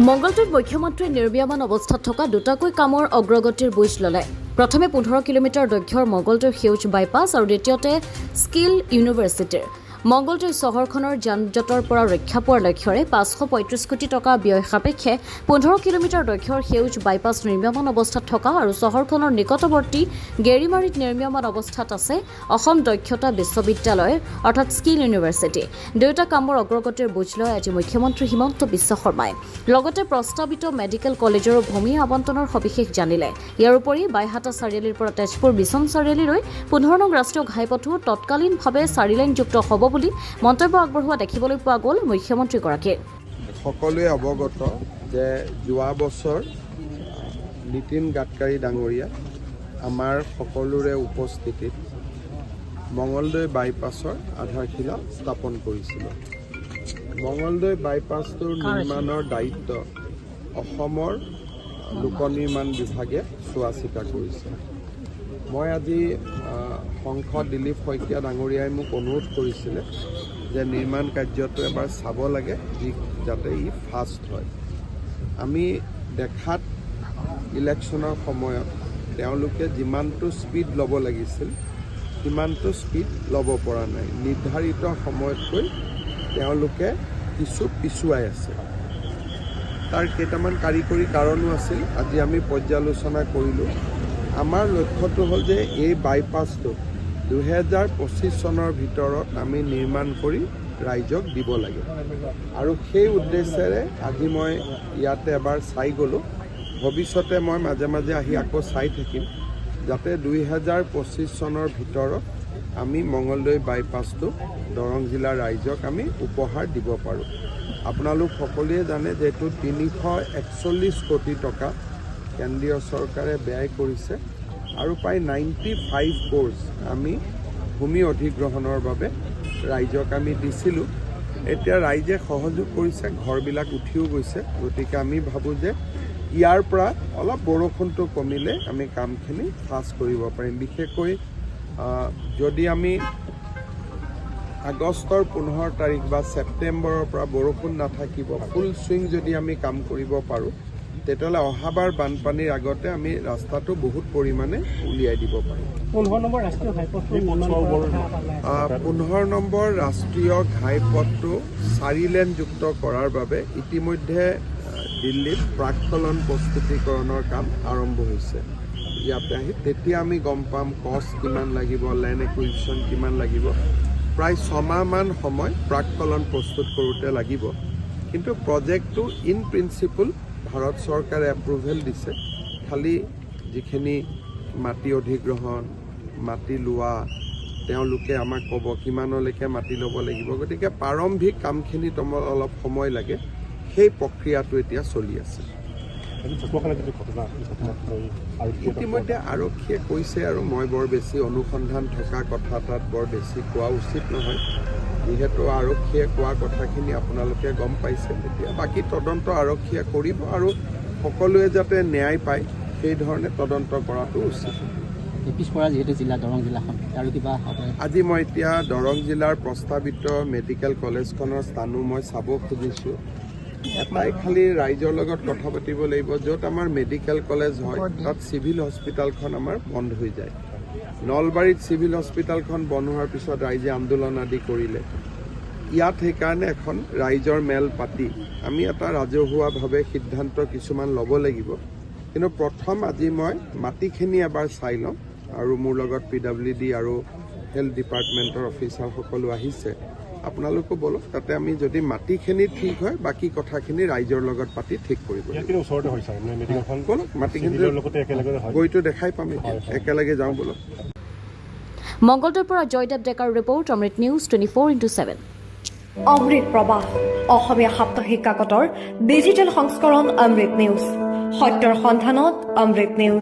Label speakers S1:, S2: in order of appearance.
S1: মঙ্গলদৈত মুখ্যমন্ত্ৰী নিৰ্মীয়মান অৱস্থাত থকা দুটাকৈ কামৰ অগ্ৰগতিৰ বুজ ল'লে। প্ৰথমে 15 কিলোমিটাৰ দৈৰ্ঘ্যৰ মঙ্গলদৈ সেউজ বাইপাছ আৰু দ্বিতীয়তে স্কিল ইউনিভাৰ্চিটিৰ মঙ্গলদৈ চহৰখনৰ যান-জঁটৰ পৰা ৰক্ষা পোৱাৰ লক্ষ্যৰে 535 কোটি টকা ব্যয় সাপেক্ষে 15 কিলোমিটাৰ দৈৰ্ঘ্যৰ সেউজ বাইপাছ নিৰ্মীয়মান অৱস্থাত থকা আৰু চহৰখনৰ নিকটৱৰ্তী গেৰিমাৰীত নিৰ্মীয়মান অৱস্থাত আছে অসম দক্ষতা বিশ্ববিদ্যালয় অৰ্থাৎ স্কিল ইউনিভাৰ্চিটি। দুয়োটা কামৰ অগ্ৰগতিৰ বুজ লয় আজি মুখ্যমন্ত্ৰী হিমন্ত বিশ্ব শৰ্মাই। লগতে প্ৰস্তাৱিত মেডিকেল কলেজৰ ভূমি আবণ্টনৰ সবিশেষ জানিলে। ইয়াৰ উপৰি বাইহাটা চাৰিআলিৰ পৰা তেজপুৰ বিছন চাৰিআলিলৈ 15 নং ৰাষ্ট্ৰীয় ঘাইপথো তৎকালীনভাৱে 4 লাইনযুক্ত হ'ব বুলি মন্তব্য আগবঢ়োৱা দেখিবলৈ পোৱা গ'ল মুখ্যমন্ত্ৰীগৰাকীয়ে।
S2: সকলোৱে অৱগত যে যোৱা বছৰ নীতিন গাডকাৰী ডাঙৰীয়া আমাৰ সকলোৰে উপস্থিতিত মঙ্গলদৈ বাইপাছৰ আধাৰশিলা স্থাপন কৰিছিল। মঙ্গলদৈ বাইপাছটোৰ নিৰ্মাণৰ দায়িত্ব অসমৰ লোক নিৰ্মাণ বিভাগে চোৱা চিতা কৰিছে। মই আজি সংসদ দিলীপ শইকীয়া ডাঙৰীয়াই মোক অনুৰোধ কৰিছিলে যে নিৰ্মাণ কাৰ্যটো এবাৰ চাব লাগে যাতে ই ফাষ্ট হয়। আমি দেখাত ইলেকশ্যনৰ সময়ত তেওঁলোকে যিমানটো স্পীড ল'ব লাগিছিল সিমানটো স্পীড ল'ব পৰা নাই। নিৰ্ধাৰিত সময়তকৈ তেওঁলোকে কিছু পিছুৱাই আছে। তাৰ কেইটামান কাৰিকৰী কাৰণো আছিল, আজি আমি পৰ্যালোচনা কৰিলোঁ। আমাৰ লক্ষ্যটো হ'ল যে এই বাইপাছটো 2025 চনৰ ভিতৰত আমি নিৰ্মাণ কৰি ৰাইজক দিব লাগে আৰু সেই উদ্দেশ্যেৰে আজি মই ইয়াতে এবাৰ চাই গ'লোঁ। ভৱিষ্যতে মই মাজে মাজে আহি আকৌ চাই থাকিম যাতে 2025 চনৰ ভিতৰত আমি মঙ্গলদৈ বাইপাছটো দৰং জিলাৰ ৰাইজক আমি উপহাৰ দিব পাৰোঁ। আপোনালোক সকলোৱে জানে যে এইটো 341 কোটি টকা কেন্দ্ৰীয় চৰকাৰে ব্যয় কৰিছে আৰু প্ৰায় 95 কোৰ্চ আমি ভূমি অধিগ্ৰহণৰ বাবে ৰাইজক আমি দিছিলোঁ। এতিয়া ৰাইজে সহযোগ কৰিছে, ঘৰবিলাক উঠিও গৈছে। গতিকে আমি ভাবোঁ যে ইয়াৰ পৰা অলপ বৰষুণটো কমিলে আমি কামখিনি ফাষ্ট কৰিব পাৰিম। বিশেষকৈ যদি আমি আগষ্টৰ 15 তাৰিখ বা ছেপ্টেম্বৰৰ পৰা বৰষুণ নাথাকিব, ফুল চুইং যদি আমি কাম কৰিব পাৰোঁ তেতিয়াহ'লে অহাবাৰ বানপানীৰ আগতে আমি ৰাস্তাটো বহুত পৰিমাণে উলিয়াই দিব পাৰিম। 15 নম্বৰ ৰাষ্ট্ৰীয় ঘাইপথটো 4 লেনযুক্ত কৰাৰ বাবে ইতিমধ্যে দিল্লীত প্ৰাককলন প্ৰস্তুতিকৰণৰ কাম আৰম্ভ হৈছে। ইয়াতে আহি তেতিয়া আমি গম পাম কষ্ট কিমান লাগিব, লেণ্ড একুইজিশ্যন কিমান লাগিব। প্ৰায় 6 মাহমান সময় প্ৰাককলন প্ৰস্তুত কৰোঁতে লাগিব। কিন্তু প্ৰজেক্টটো ইন প্ৰিন্সিপল ভাৰত চৰকাৰে এপ্ৰুভেল দিছে। খালি যিখিনি মাটি অধিগ্ৰহণ, মাটি লোৱা, তেওঁলোকে আমাক ক'ব কিমানলৈকে মাটি ল'ব লাগিব। গতিকে প্ৰাৰম্ভিক কামখিনিত অলপ সময় লাগে, সেই প্ৰক্ৰিয়াটো এতিয়া চলি আছে। ইতিমধ্যে আৰক্ষীয়ে কৈছে আৰু মই বৰ বেছি অনুসন্ধান থকা কথা তাত বৰ বেছি কোৱা উচিত নহয়। যিহেতু আৰক্ষীয়ে কোৱা কথাখিনি আপোনালোকে গম পাইছে, তেতিয়া বাকী তদন্ত আৰক্ষীয়ে কৰিব আৰু সকলোৱে যাতে ন্যায় পায় সেইধৰণে তদন্ত কৰাটো উচিত।
S3: যিহেতু জিলা দৰং জিলাখন আৰু কিবা
S2: আজি মই এতিয়া দৰং জিলাৰ প্ৰস্তাৱিত মেডিকেল কলেজখনৰ স্থানো মই চাব খুজিছোঁ। এটাই খালি ৰাইজৰ লগত কথা পাতিব লাগিব, য'ত আমাৰ মেডিকেল কলেজ হয় তাত চিভিল হস্পিটেলখন আমাৰ বন্ধ হৈ যায়। নলবাৰীত চিভিল হস্পিটেলখন বন্ধ হোৱাৰ পিছত ৰাইজে আন্দোলন আদি কৰিলে। ইয়াত সেইকাৰণে এখন ৰাইজৰ মেল পাতি আমি এটা ৰাজহুৱাভাৱে সিদ্ধান্ত কিছুমান ল'ব লাগিব। কিন্তু প্ৰথম আজি মই মাটিখিনি এবাৰ চাই লওঁ আৰু মোৰ লগত PWD আৰু হেল্থ ডিপাৰ্টমেণ্টৰ অফিচাৰ সকলো আহিছে। আপোনালোকো বলক, তাতে আমি যদি মাটিখিনি ঠিক হয় বাকী কথাখিনি ৰাইজৰ লগত পাতি ঠিক কৰিব লাগিব। বলক মাটিখিনি গৈতো দেখাই পাম, এতিয়া একেলগে যাওঁ বলক।
S1: মঙ্গলদৈৰ পৰা জয়দেৱ ডেকাৰ ৰিপৰ্ট, অমৃত নিউজ 24x7।
S4: অমৃত প্ৰবাহ অসমীয়া সাপ্তাহিক কাকতৰ ডিজিটেল সংস্কৰণ অমৃত নিউজ, সত্যৰ সন্ধানত অমৃত নিউজ।